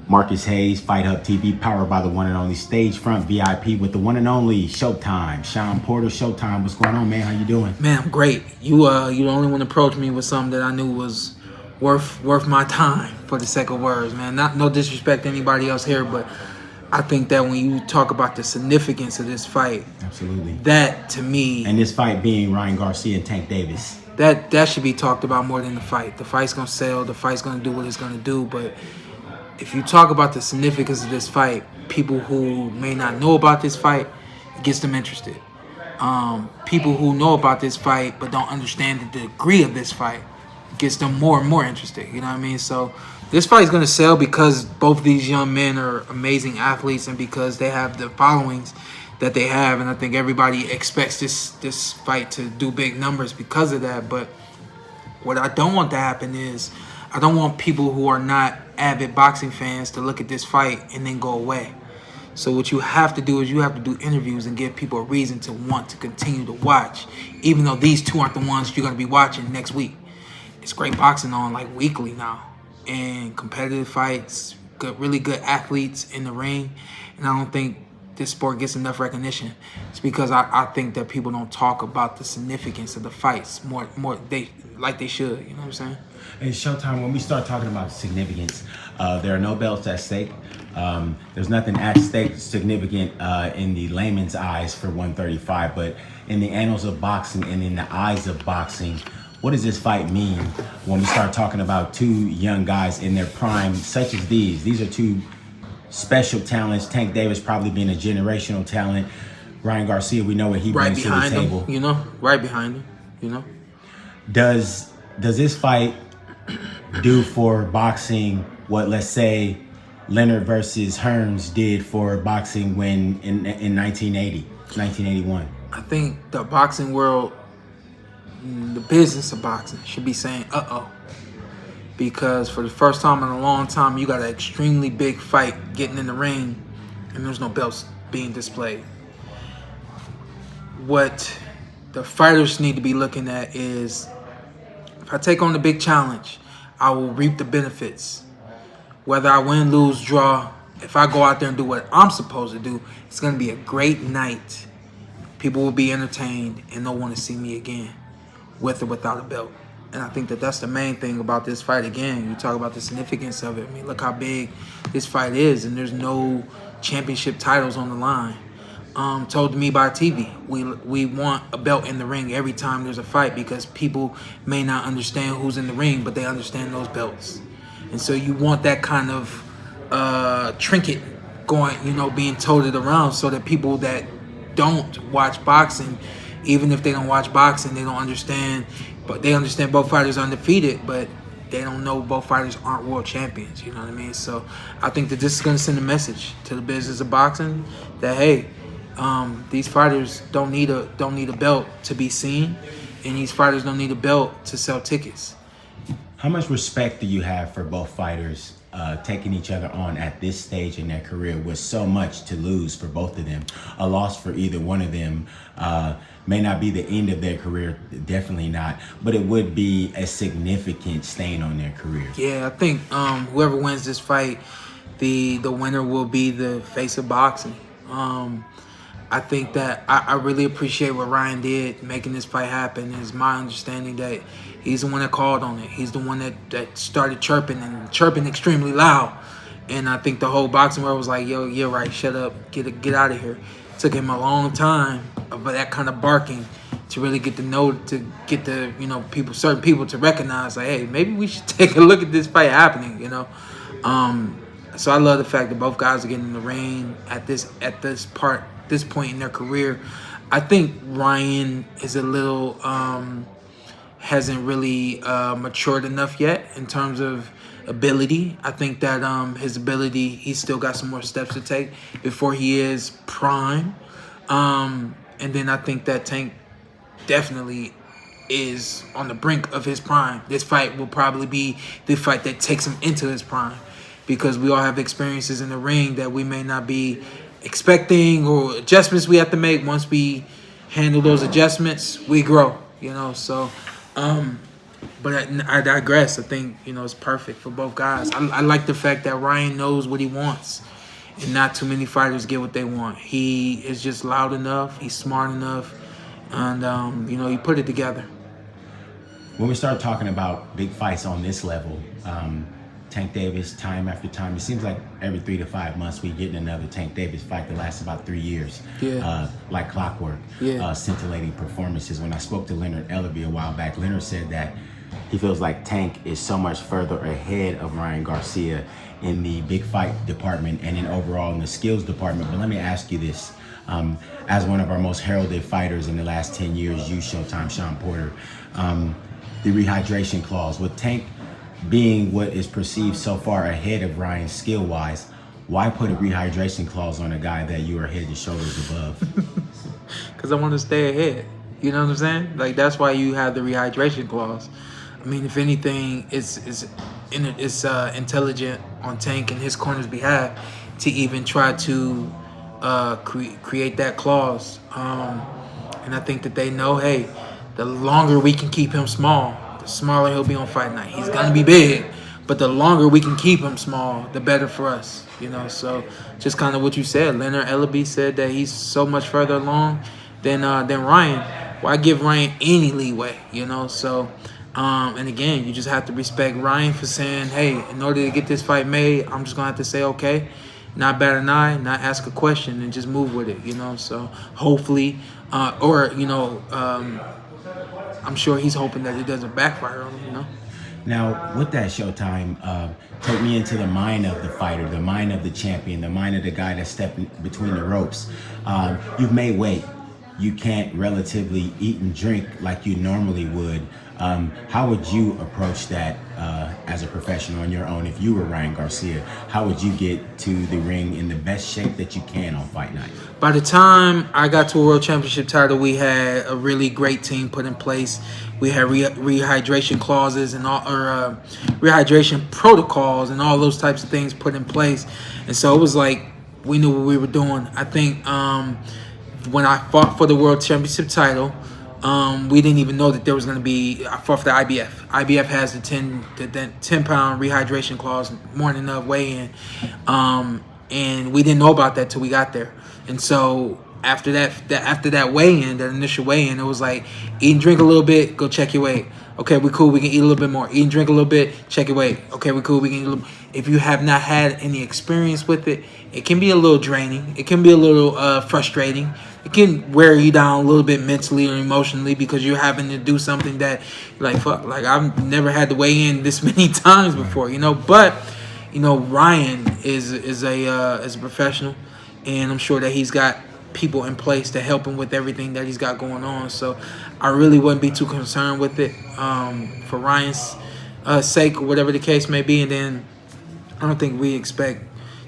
Marcus Hayes, Fight Hub TV, powered by the one and only Stagefront VIP with the one and only Showtime. Shawn Porter, Showtime. What's going on, man? How you doing? Man, I'm great. You the only one approached me with something that I knew was worth my time, for the sake of words, man. No disrespect to anybody else here, but I think that when you talk about the significance of this fight, Absolutely. that to me, And this fight being Ryan Garcia and Tank Davis. that should be talked about more than the fight. The fight's gonna sell. The fight's gonna do what it's gonna do. But if you talk about the significance of this fight, people who may not know about this fight, it gets them interested. People who know about this fight but don't understand the degree of this fight gets them more and more interested. You know what I mean? So this fight is going to sell because both of these young men are amazing athletes and because they have the followings that they have. And I think everybody expects this fight to do big numbers because of that. But what I don't want to happen is I don't want people who are not avid boxing fans to look at this fight and then go away. So what you have to do is you have to do interviews and give people a reason to want to continue to watch, even though these two aren't the ones you're going to be watching next week. It's great boxing on like weekly now, and competitive fights, really good athletes in the ring, and I don't think this sport gets enough recognition. It's because I think that people don't talk about the significance of the fights more they should. You know what I'm saying? Hey, Showtime, when we start talking about significance, there are no belts at stake. There's nothing at stake significant in the layman's eyes for 135, but in the annals of boxing and in the eyes of boxing, what does this fight mean when we start talking about two young guys in their prime, such as these? These are two special talents. Tank Davis probably being a generational talent. Ryan Garcia, we know what he brings to the table. Right behind him. Does this fight do for boxing what, let's say, Leonard versus Hearns did for boxing when in 1981? I think the boxing world, the business of boxing, should be saying, uh-oh. Because for the first time in a long time, you got an extremely big fight getting in the ring, and there's no belts being displayed. What the fighters need to be looking at is, if I take on the big challenge, I will reap the benefits. Whether I win, lose, draw, if I go out there and do what I'm supposed to do, it's going to be a great night. People will be entertained, and they'll want to see me again, with or without a belt. And I think that that's the main thing about this fight. Again, you talk about the significance of it. I mean, look how big this fight is, and there's no championship titles on the line. Told to me by TV, we want a belt in the ring every time there's a fight because people may not understand who's in the ring, but they understand those belts. And so you want that kind of trinket going, being toted around so that people that don't watch boxing, even if they don't watch boxing, they don't understand. But they understand both fighters are undefeated, but they don't know both fighters aren't world champions. You know what I mean? So I think that this is going to send a message to the business of boxing that, hey, these fighters don't need a belt to be seen, and these fighters don't need a belt to sell tickets. How much respect do you have for both fighters taking each other on at this stage in their career with so much to lose for both of them? A loss for either one of them may not be the end of their career, definitely not, but it would be a significant stain on their career. Yeah, I think whoever wins this fight, the winner will be the face of boxing. I think that I really appreciate what Ryan did making this fight happen. It's my understanding that he's the one that called on it. He's the one that started chirping extremely loud. And I think the whole boxing world was like, yo, yeah, right, shut up, get out of here. It took him a long time of that kind of barking to really get certain people to recognize, like, hey, maybe we should take a look at this fight happening, So I love the fact that both guys are getting in the ring at this point in their career. I think Ryan is a little hasn't really matured enough yet in terms of ability. I think that his ability, he's still got some more steps to take before he is prime. And then I think that Tank definitely is on the brink of his prime. This fight will probably be the fight that takes him into his prime, because we all have experiences in the ring that we may not be expecting, or adjustments we have to make. Once we handle those adjustments, we grow, So But I digress. I think, it's perfect for both guys. I like the fact that Ryan knows what he wants, and not too many fighters get what they want. He is just loud enough. He's smart enough, and he put it together. When we start talking about big fights on this level, Tank Davis, time after time, it seems like every 3 to 5 months we get another Tank Davis fight that lasts about 3 years, like clockwork, scintillating performances. When I spoke to Leonard Ellerby a while back, Leonard said that he feels like Tank is so much further ahead of Ryan Garcia in the big fight department and in overall in the skills department. But let me ask you this. As one of our most heralded fighters in the last 10 years, you, Showtime, Shawn Porter, the rehydration clause, with Tank being what is perceived so far ahead of Ryan skill-wise, why put a rehydration clause on a guy that you are head and shoulders above? Because I want to stay ahead. You know what I'm saying? Like, that's why you have the rehydration clause. I mean, if anything, it's intelligent on Tank and his corner's behalf to even try to create that clause. And I think that they know, hey, the longer we can keep him small, the smaller he'll be on fight night. He's going to be big, but the longer we can keep him small, the better for us. So just kind of what you said. Leonard Ellerby said that he's so much further along than Ryan. Why give Ryan any leeway? So... and again, you just have to respect Ryan for saying, hey, in order to get this fight made, I'm just going to have to say, okay, not bat an eye, not ask a question, and just move with it, So hopefully, I'm sure he's hoping that it doesn't backfire on him, Now, with that, Showtime, take me into the mind of the fighter, the mind of the champion, the mind of the guy that's stepping between the ropes. You've made weight. You can't relatively eat and drink like you normally would. How would you approach that as a professional on your own if you were Ryan Garcia? How would you get to the ring in the best shape that you can on fight night? By the time I got to a world championship title, we had a really great team put in place. We had rehydration clauses and rehydration protocols and all those types of things put in place. And so it was like we knew what we were doing. I think when I fought for the world championship title, we didn't even know that there was going to be. I fought for the IBF. IBF has the 10-pound rehydration clause morning of weigh-in, and we didn't know about that till we got there. And so after that weigh-in, that initial weigh-in, it was like eat and drink a little bit, go check your weight. Okay, we cool. We can eat a little bit more. Eat and drink a little bit, check your weight. Okay, we cool. We can eat a little. If you have not had any experience with it, it can be a little draining. It can be a little frustrating. It can wear you down a little bit mentally or emotionally because you're having to do something that, like, fuck, like I've never had to weigh in this many times before, But, Ryan is a professional, and I'm sure that he's got people in place to help him with everything that he's got going on. So I really wouldn't be too concerned with it for Ryan's sake or whatever the case may be. And then I don't think we expect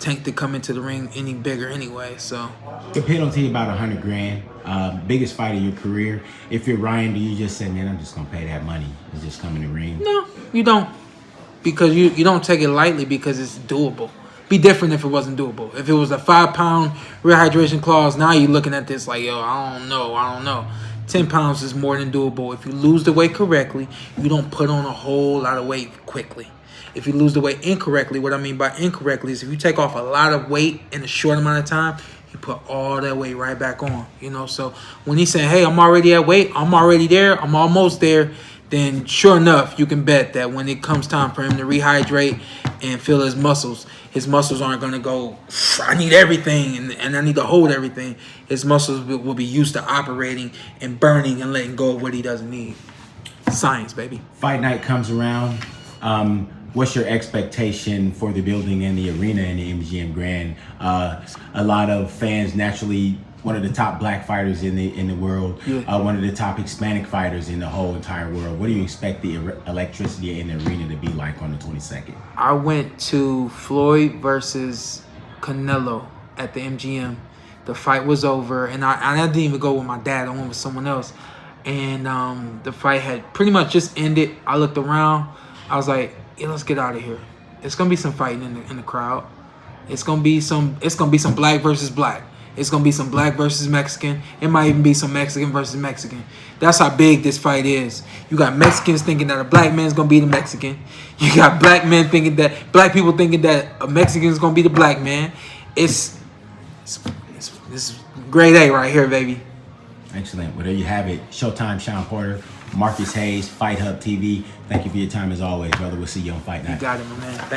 Tank to come into the ring any bigger anyway. So the penalty about $100,000, biggest fight of your career. If you're Ryan, do you just say, man, I'm just gonna pay that money and just come in the ring? No, you don't, because you don't take it lightly because it's doable. Be different if it wasn't doable. If it was a 5-pound rehydration clause, now you're looking at this like, yo, I don't know. 10 pounds is more than doable. If you lose the weight correctly, you don't put on a whole lot of weight quickly. If you lose the weight incorrectly, what I mean by incorrectly is if you take off a lot of weight in a short amount of time, you put all that weight right back on. So when he's saying, hey, I'm already at weight, I'm already there, I'm almost there, then sure enough, you can bet that when it comes time for him to rehydrate and feel his muscles aren't going to go, I need everything and I need to hold everything. His muscles will be used to operating and burning and letting go of what he doesn't need. Science, baby. Fight night comes around. What's your expectation for the building and the arena in the MGM Grand? A lot of fans, naturally, one of the top black fighters in the world, one of the top Hispanic fighters in the whole entire world. What do you expect the electricity in the arena to be like on the 22nd? I went to Floyd versus Canelo at the MGM. The fight was over, and I didn't even go with my dad. I went with someone else. And the fight had pretty much just ended. I looked around. I was like, yeah, let's get out of here. It's gonna be some fighting in the crowd. It's gonna be some black versus black. It's gonna be some black versus Mexican. It might even be some Mexican versus Mexican. That's how big this fight is. You got Mexicans thinking that a black man's gonna be the Mexican. You got black people thinking that a Mexican is gonna be the black man. It's grade A right here, baby. Excellent. Well, there you have it. Showtime, Shawn Porter, Marcus Hayes, Fight Hub TV. Thank you for your time as always, brother. We'll see you on Fight Night. You got it, my man.